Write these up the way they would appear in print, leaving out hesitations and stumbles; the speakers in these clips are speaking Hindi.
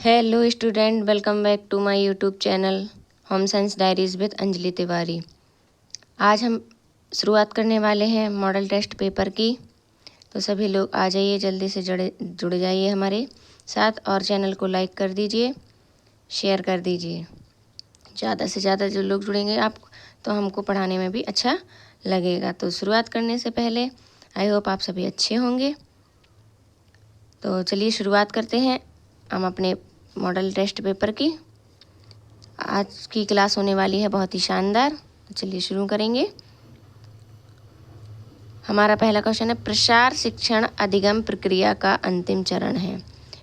Hello student, welcome back to my YouTube channel home science diaries with Anjali Tiwari. आज हम शुरुआत करने वाले हैं मॉडल टेस्ट पेपर की। तो सभी लोग आ जाइए, जल्दी से जुड़ जाइए हमारे साथ और चैनल को लाइक कर दीजिए, शेयर कर दीजिए। ज़्यादा से ज़्यादा जो लोग जुड़ेंगे आप तो हमको पढ़ाने में भी अच्छा लगेगा। तो शुरुआत करने से पहले आई होप आप सभी अच्छे होंगे। तो चलिए शुरुआत करते हैं हम अपने मॉडल टेस्ट पेपर की। आज की क्लास होने वाली है बहुत ही शानदार। तो चलिए शुरू करेंगे। हमारा पहला क्वेश्चन है, प्रसार शिक्षण अधिगम प्रक्रिया का अंतिम चरण है।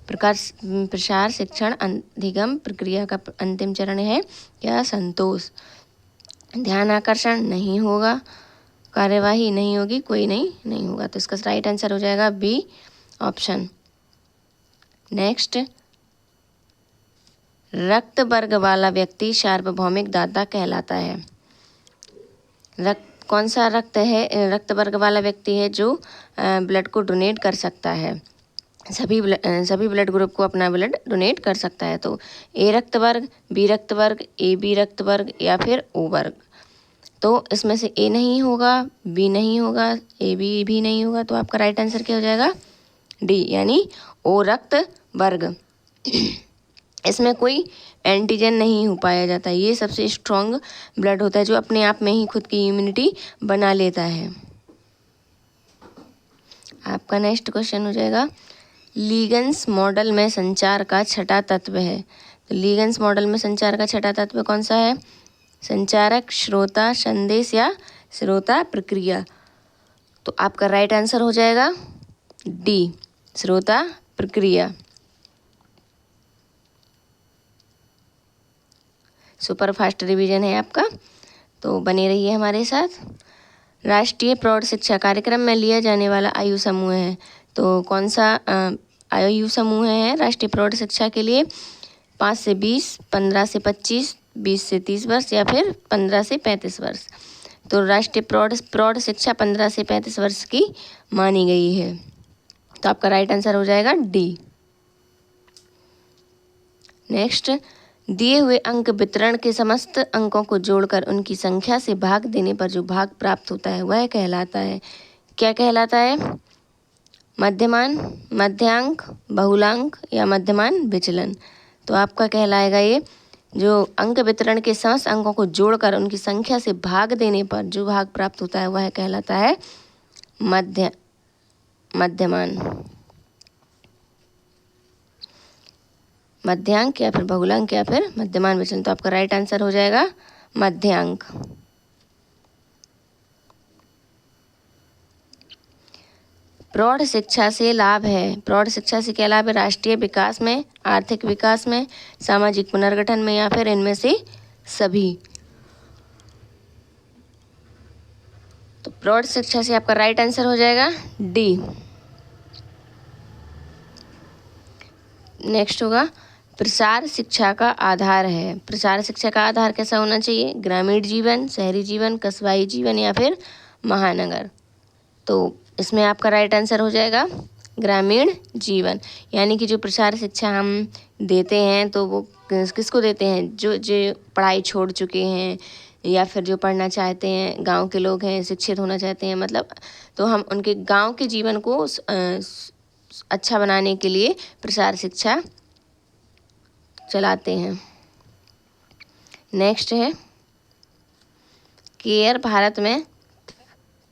प्रसार शिक्षण अधिगम प्रक्रिया का अंतिम चरण है क्या? संतोष। ध्यान आकर्षण नहीं होगा, कार्यवाही नहीं होगी, कोई नहीं होगा। तो इसका राइट आंसर हो जाएगा बी ऑप्शन। नेक्स्ट, रक्त वर्ग वाला व्यक्ति सार्वभौमिक दाता कहलाता है। कौन सा रक्त वर्ग वाला व्यक्ति है जो ब्लड को डोनेट कर सकता है, सभी ब्लड ग्रुप को अपना ब्लड डोनेट कर सकता है। तो ए रक्त वर्ग, बी रक्त वर्ग, ए बी रक्त वर्ग या फिर ओ वर्ग। तो इसमें से ए नहीं होगा, बी नहीं होगा, ए बी भी नहीं होगा। तो आपका राइट आंसर क्या हो जाएगा? डी यानी ओ रक्त वर्ग। इसमें कोई एंटीजन नहीं हो पाया जाता। ये सबसे स्ट्रॉन्ग ब्लड होता है जो अपने आप में ही खुद की इम्यूनिटी बना लेता है। आपका नेक्स्ट क्वेश्चन हो जाएगा, लीगन्स मॉडल में संचार का छठा तत्व है। तो लीगन्स मॉडल में संचार का छठा तत्व कौन सा है? संचारक, श्रोता, संदेश या श्रोता प्रक्रिया। तो आपका राइट आंसर हो जाएगा डी, श्रोता प्रक्रिया। सुपर फास्ट रिवीजन है आपका, तो बने रहिए हमारे साथ। राष्ट्रीय प्रौढ़ शिक्षा कार्यक्रम में लिया जाने वाला आयु समूह है। तो कौन सा आयु समूह है राष्ट्रीय प्रौढ़ शिक्षा के लिए? 5 से 20, 15 से 25, 20 से 30 वर्ष या फिर 15 से 35 वर्ष। तो राष्ट्रीय प्रौढ़ शिक्षा 15 से 35 वर्ष की मानी गई है। तो आपका राइट आंसर हो जाएगा डी। नेक्स्ट, दिए हुए अंक वितरण के समस्त अंकों को जोड़कर उनकी संख्या से भाग देने पर जो भाग प्राप्त होता है वह कहलाता है, क्या कहलाता है? मध्यमान, मध्यांक, बहुलांक या मध्यमान विचलन। तो आपका कहलाएगा ये, जो अंक वितरण के समस्त अंकों को जोड़कर उनकी संख्या से भाग देने पर जो भाग प्राप्त होता है वह कहलाता है मध्यमान, मध्यांक या फिर बहुलांक या फिर मध्यमान विचलन। तो आपका राइट आंसर हो जाएगा मध्यांक। प्रौढ़ शिक्षा से लाभ है। प्रौढ़ शिक्षा से क्या लाभ है? राष्ट्रीय विकास में, आर्थिक विकास में, सामाजिक पुनर्गठन में या फिर इनमें से सभी। तो प्रौढ़ शिक्षा से आपका राइट आंसर हो जाएगा डी। नेक्स्ट होगा, प्रसार शिक्षा का आधार है। प्रसार शिक्षा का आधार कैसा होना चाहिए? ग्रामीण जीवन, शहरी जीवन, कस्बाई जीवन या फिर महानगर। तो इसमें आपका राइट आंसर हो जाएगा ग्रामीण जीवन। यानी कि जो प्रसार शिक्षा हम देते हैं तो वो किसको देते हैं? जो पढ़ाई छोड़ चुके हैं या फिर जो पढ़ना चाहते हैं, गांव के लोग हैं, शिक्षित होना चाहते हैं, मतलब तो हम उनके गांव के जीवन को अच्छा बनाने के लिए प्रसार शिक्षा चलाते हैं। नेक्स्ट है, केयर भारत में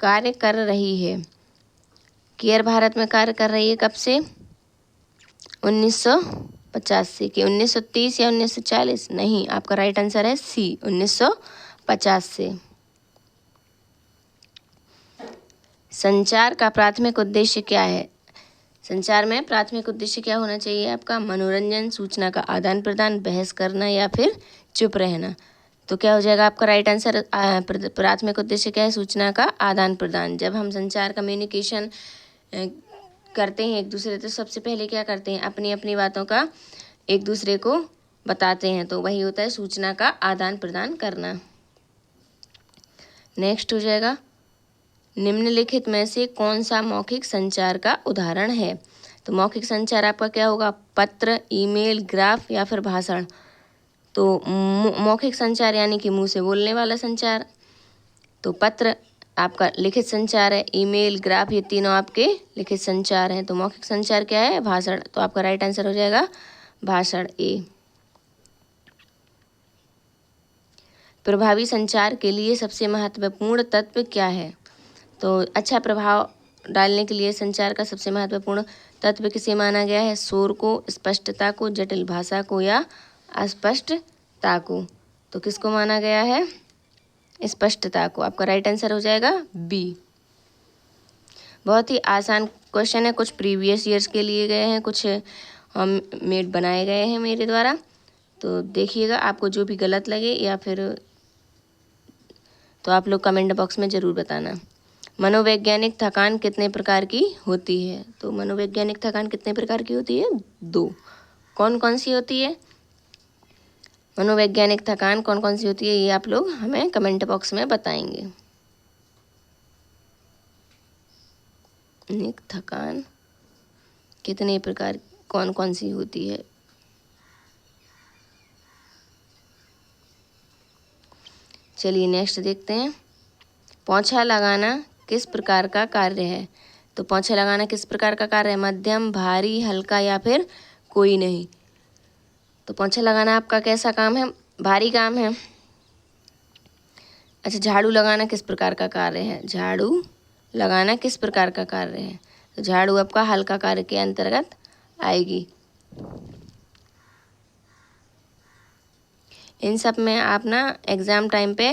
कार्य कर रही है। केयर भारत में कार्य कर रही है कब से? 1950 से। कि 1930 या 1940? नहीं, आपका राइट आंसर है सी, 1950 से। संचार का प्राथमिक उद्देश्य क्या है? संचार में प्राथमिक उद्देश्य क्या होना चाहिए आपका? मनोरंजन, सूचना का आदान प्रदान, बहस करना या फिर चुप रहना। तो क्या हो जाएगा आपका राइट आंसर? प्राथमिक उद्देश्य क्या है? सूचना का आदान प्रदान। जब हम संचार कम्युनिकेशन करते हैं एक दूसरे, तो सबसे पहले क्या करते हैं? अपनी अपनी बातों का एक दूसरे को बताते हैं, तो वही होता है सूचना का आदान प्रदान करना। नेक्स्ट हो जाएगा, निम्नलिखित में से कौन सा मौखिक संचार का उदाहरण है? तो मौखिक संचार आपका क्या होगा? पत्र, ईमेल, ग्राफ या फिर भाषण। तो मौखिक संचार यानी कि मुंह से बोलने वाला संचार। तो पत्र आपका लिखित संचार है, ईमेल, ग्राफ ये तीनों आपके लिखित संचार हैं। तो मौखिक संचार क्या है? भाषण। तो आपका राइट आंसर हो जाएगा भाषण, ए। प्रभावी संचार के लिए सबसे महत्वपूर्ण तत्व क्या है? तो अच्छा प्रभाव डालने के लिए संचार का सबसे महत्वपूर्ण तत्व किसे माना गया है? शोर को, स्पष्टता को, जटिल भाषा को या अस्पष्टता को। तो किसको माना गया है? स्पष्टता को। आपका राइट आंसर हो जाएगा बी। बहुत ही आसान क्वेश्चन है, कुछ प्रीवियस ईयर्स के लिए गए हैं, कुछ हम मेड बनाए गए हैं मेरे द्वारा। तो देखिएगा, आपको जो भी गलत लगे या फिर तो आप लोग कमेंट बॉक्स में ज़रूर बताना। मनोवैज्ञानिक थकान कितने प्रकार की होती है? तो मनोवैज्ञानिक थकान कितने प्रकार की होती है? 2। कौन कौन सी होती है मनोवैज्ञानिक थकान? कौन कौन सी होती है ये आप लोग हमें कमेंट बॉक्स में बताएंगे। थकान कितने प्रकार, कौन कौन सी होती है? चलिए नेक्स्ट देखते हैं। पोंछा लगाना किस प्रकार का कार्य है? तो पोंछा लगाना किस प्रकार का कार्य है? मध्यम, भारी, हल्का या फिर कोई नहीं। तो पोंछा लगाना आपका कैसा काम है? भारी काम है। अच्छा, झाड़ू लगाना किस प्रकार का कार्य है? झाड़ू लगाना किस प्रकार का कार्य है? तो झाड़ू आपका हल्का कार्य के अंतर्गत आएगी। इन सब में आप ना एग्ज़ाम टाइम पे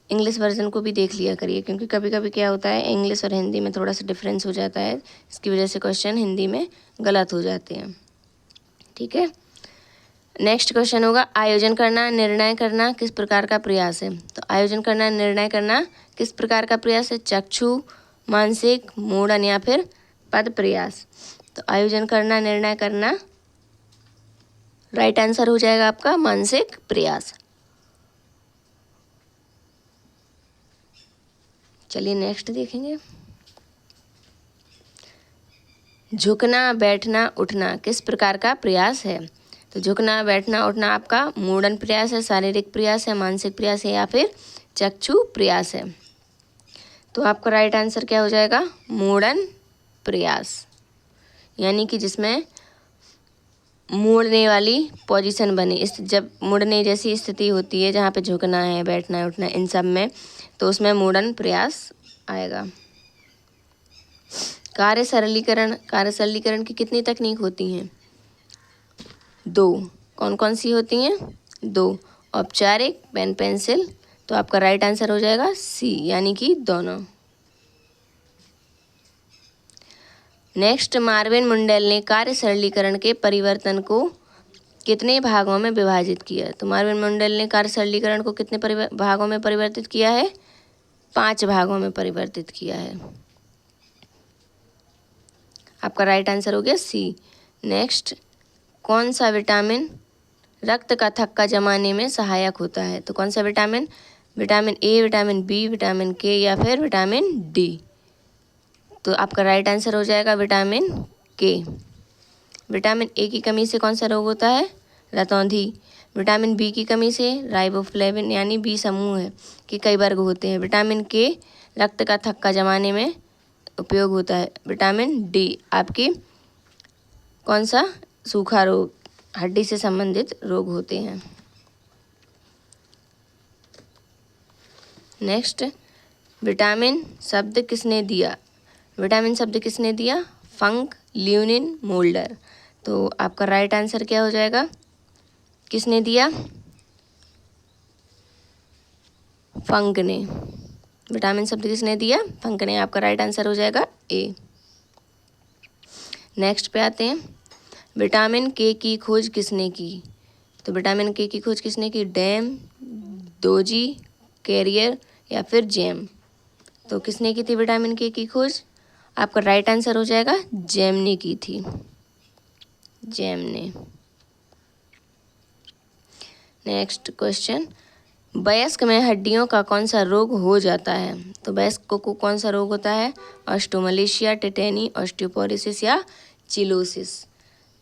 इंग्लिश वर्जन को भी देख लिया करिए, क्योंकि कभी कभी क्या होता है इंग्लिश और हिंदी में थोड़ा सा डिफरेंस हो जाता है, इसकी वजह से क्वेश्चन हिंदी में गलत हो जाते हैं। ठीक है, नेक्स्ट क्वेश्चन होगा, आयोजन करना, निर्णय करना किस प्रकार का प्रयास है? तो आयोजन करना, निर्णय करना किस प्रकार का प्रयास है? चक्षु, मानसिक, मूढ़न या फिर पद प्रयास। तो आयोजन करना, निर्णय करना, राइट आंसर हो जाएगा आपका मानसिक प्रयास। चलिए नेक्स्ट देखेंगे। झुकना, बैठना, उठना किस प्रकार का प्रयास है? तो झुकना, बैठना, उठना आपका मूढ़न प्रयास है, शारीरिक प्रयास है, मानसिक प्रयास है या फिर चक्षु प्रयास है। तो आपका राइट आंसर क्या हो जाएगा? मूढ़न प्रयास, यानी कि जिसमें मुड़ने वाली पोजीशन बने, इस जब मुड़ने जैसी स्थिति होती है जहाँ पे झुकना है, बैठना है, उठना है, इन सब में, तो उसमें मूढ़न प्रयास आएगा। कार्य सरलीकरण, कार्य सरलीकरण की कितनी तकनीक होती हैं? 2। कौन कौन सी होती हैं? 2, औपचारिक, पेन पेंसिल। तो आपका राइट आंसर हो जाएगा सी, यानी कि दोनों। नेक्स्ट, मार्विन मुंडेल ने कार्य सरलीकरण के परिवर्तन को कितने भागों में विभाजित किया? तो मार्विन मुंडेल ने कार्य सरलीकरण को कितने भागों में परिवर्तित किया है? 5 भागों में परिवर्तित किया है। आपका राइट आंसर हो गया सी। नेक्स्ट, कौन सा विटामिन रक्त का थक्का जमाने में सहायक होता है? तो कौन सा vitamin? Vitamin A, vitamin B, vitamin K या फिर विटामिन डी। तो आपका राइट आंसर हो जाएगा विटामिन के। विटामिन ए की कमी से कौन सा रोग होता है? रतौंधी। विटामिन बी की कमी से राइबोफ्लेविन यानी बी समूह है कि कई वर्ग होते हैं। विटामिन के रक्त का थक्का जमाने में उपयोग होता है। विटामिन डी आपकी कौन सा? सूखा रोग, हड्डी से संबंधित रोग होते हैं। नेक्स्ट, विटामिन शब्द किसने दिया? विटामिन शब्द किसने दिया? फंक, ल्यूनिन, मोल्डर। तो आपका राइट आंसर क्या हो जाएगा? किसने दिया? फंक ने। विटामिन शब्द किसने दिया? फंक ने। आपका राइट आंसर हो जाएगा ए। नेक्स्ट पे आते हैं, विटामिन के की खोज किसने की? तो विटामिन के की खोज किसने की? डैम, दोजी, कैरियर या फिर जेम। तो किसने की थी विटामिन के की खोज? आपका राइट आंसर हो जाएगा जेम ने की थी, जेम ने। नेक्स्ट क्वेश्चन, वयस्क में हड्डियों का कौन सा रोग हो जाता है? तो वयस्क को कौन सा रोग होता है? ऑस्टोमलेशिया, टेटेनी, ऑस्टियोपोरोसिस या चिलोसिस।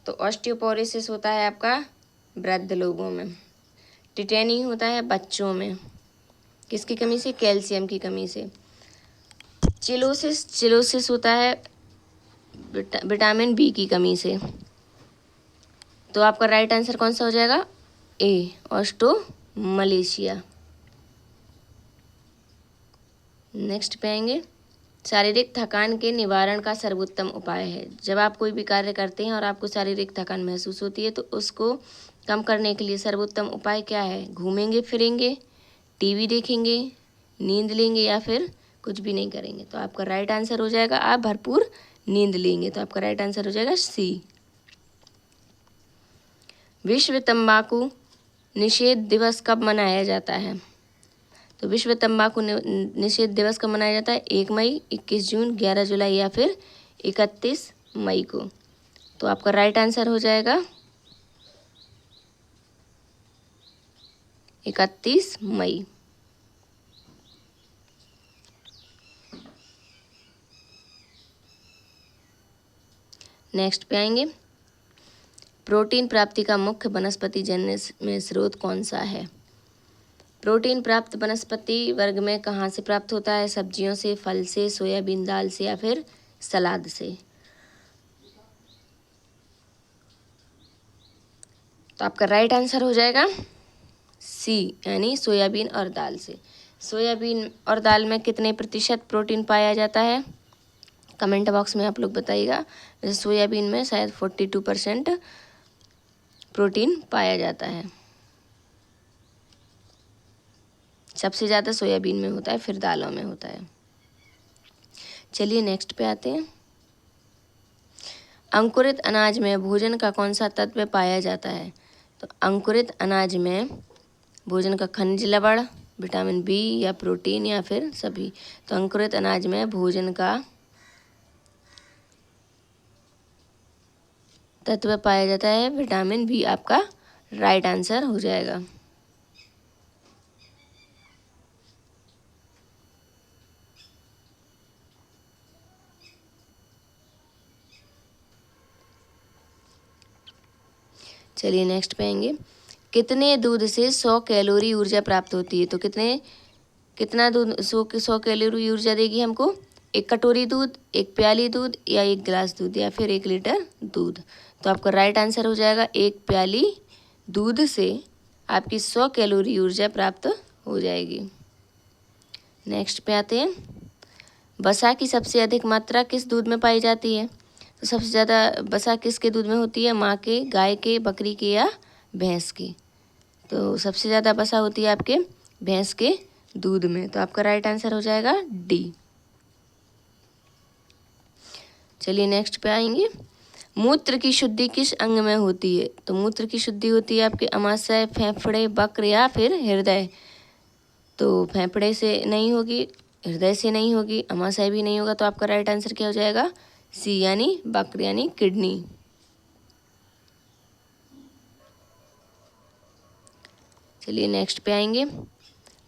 तो ऑस्टियोपोरोसिस होता है आपका वृद्ध लोगों में। टिटेनी होता है बच्चों में, किसकी कमी से? कैल्शियम की कमी से। चिलोसिस होता है विटामिन बी की कमी से। तो आपका राइट आंसर कौन सा हो जाएगा? ए, ऑस्टोमलेशिया। नेक्स्ट पे आएंगे, शारीरिक थकान के निवारण का सर्वोत्तम उपाय है। जब आप कोई भी कार्य करते हैं और आपको शारीरिक थकान महसूस होती है तो उसको कम करने के लिए सर्वोत्तम उपाय क्या है? घूमेंगे फिरेंगे, टीवी देखेंगे, नींद लेंगे या फिर कुछ भी नहीं करेंगे। तो आपका राइट आंसर हो जाएगा आप भरपूर नींद लेंगे। तो आपका राइट आंसर हो जाएगा सी। विश्व तंबाकू निषेध दिवस कब मनाया जाता है? तो विश्व तंबाकू निषेध दिवस कब मनाया जाता है? 1 मई, 21 जून, 11 जुलाई या फिर 31 मई को। तो आपका राइट आंसर हो जाएगा 31 मई। नेक्स्ट पे आएंगे, प्रोटीन प्राप्ति का मुख्य वनस्पति जन्य में स्रोत कौन सा है? प्रोटीन प्राप्त वनस्पति वर्ग में कहाँ से प्राप्त होता है? सब्जियों से, फल से, सोयाबीन दाल से या फिर सलाद से। तो आपका राइट आंसर हो जाएगा सी, यानी सोयाबीन और दाल से। सोयाबीन और दाल में कितने प्रतिशत प्रोटीन पाया जाता है? कमेंट बॉक्स में आप लोग बताइएगा। जैसे सोयाबीन में शायद 42% प्रोटीन पाया जाता है। सबसे ज़्यादा सोयाबीन में होता है, फिर दालों में होता है। चलिए नेक्स्ट पे आते हैं। अंकुरित अनाज में भोजन का कौन सा तत्व पाया जाता है? तो अंकुरित अनाज में भोजन का खनिज लवण, विटामिन बी या प्रोटीन या फिर सभी। तो अंकुरित अनाज में भोजन का तत्व पाया जाता है विटामिन बी। आपका राइट आंसर हो जाएगा। चलिए नेक्स्ट पे आएंगे, कितने दूध से 100 कैलोरी ऊर्जा प्राप्त होती है? तो कितना दूध 100 कैलोरी ऊर्जा देगी हमको? 1 कटोरी दूध, 1 प्याली दूध या 1 गिलास दूध या फिर 1 लीटर दूध। तो आपका राइट आंसर हो जाएगा 1 प्याली दूध से आपकी 100 कैलोरी ऊर्जा प्राप्त हो जाएगी। नेक्स्ट पे आते हैं, वसा की सबसे अधिक मात्रा किस दूध में पाई जाती है? तो सबसे ज़्यादा वसा किसके दूध में होती है? माँ के, गाय के, बकरी के या भैंस के। तो सबसे ज़्यादा वसा होती है आपके भैंस के दूध में। तो आपका राइट आंसर हो जाएगा डी। चलिए नेक्स्ट पे आएंगे, मूत्र की शुद्धि किस अंग में होती है? तो मूत्र की शुद्धि होती है आपके अमाशय, फेफड़े, वक्र या फिर हृदय। तो फेफड़े से नहीं होगी, हृदय से नहीं होगी, अमाशय भी नहीं होगा। तो आपका राइट आंसर क्या हो जाएगा? सी, यानी वक्र यानी किडनी। चलिए नेक्स्ट पे आएंगे,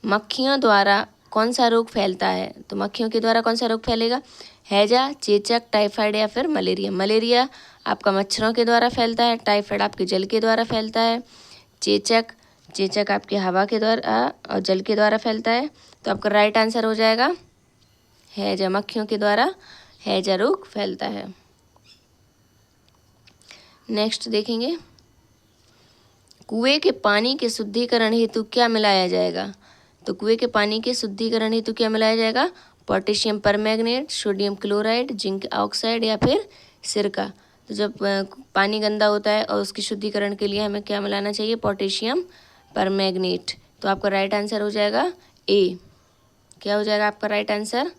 मक्खियों द्वारा कौन सा रोग फैलता है? तो मक्खियों के द्वारा कौन सा रोग फैलेगा? हैजा, चेचक, टाइफाइड या फिर मलेरिया। मलेरिया आपका मच्छरों के द्वारा फैलता है, टाइफाइड आपके जल के द्वारा फैलता है, चेचक आपके हवा के द्वारा और जल के द्वारा फैलता है। तो आपका राइट आंसर हो जाएगा हैजा, मक्खियों के द्वारा हैजा रोग फैलता है। नेक्स्ट देखेंगे, कुएं के पानी के शुद्धिकरण हेतु क्या मिलाया जाएगा? तो कुएं के पानी के शुद्धिकरण हेतु क्या मिलाया जाएगा? Potassium permanganate, sodium chloride, zinc oxide या फिर सिरका। तो जब पानी गंदा होता है और उसके शुद्धिकरण के लिए हमें क्या मिलाना चाहिए? Potassium permanganate. तो आपका राइट आंसर हो जाएगा ए। क्या हो जाएगा आपका राइट आंसर?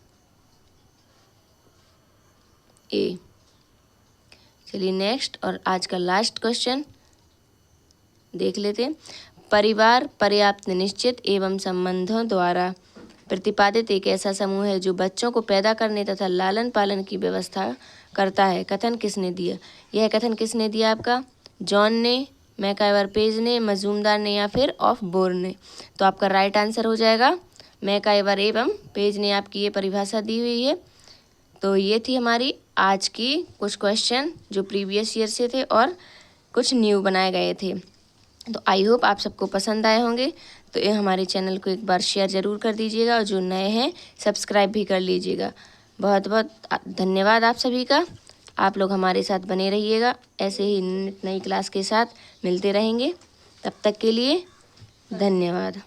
ए। चलिए नेक्स्ट और आज का लास्ट क्वेश्चन देख लेते हैं। परिवार पर्याप्त निश्चित एवं संबंधों द्वारा प्रतिपादित एक ऐसा समूह है जो बच्चों को पैदा करने तथा लालन पालन की व्यवस्था करता है। कथन किसने दिया? यह कथन किसने दिया आपका? जॉन ने, मैकाइवर पेज ने, मजूमदार ने या फिर ऑफ बोर्न ने। तो आपका राइट आंसर हो जाएगा मैकाइवर एवं पेज ने आपकी ये परिभाषा दी हुई है। तो ये थी हमारी आज की कुछ क्वेश्चन जो प्रीवियस ईयर से थे और कुछ न्यू बनाए गए थे। तो आई होप आप सबको पसंद आए होंगे। तो ये हमारे चैनल को एक बार शेयर ज़रूर कर दीजिएगा और जो नए हैं सब्सक्राइब भी कर लीजिएगा। बहुत बहुत धन्यवाद आप सभी का। आप लोग हमारे साथ बने रहिएगा, ऐसे ही नई क्लास के साथ मिलते रहेंगे। तब तक के लिए धन्यवाद।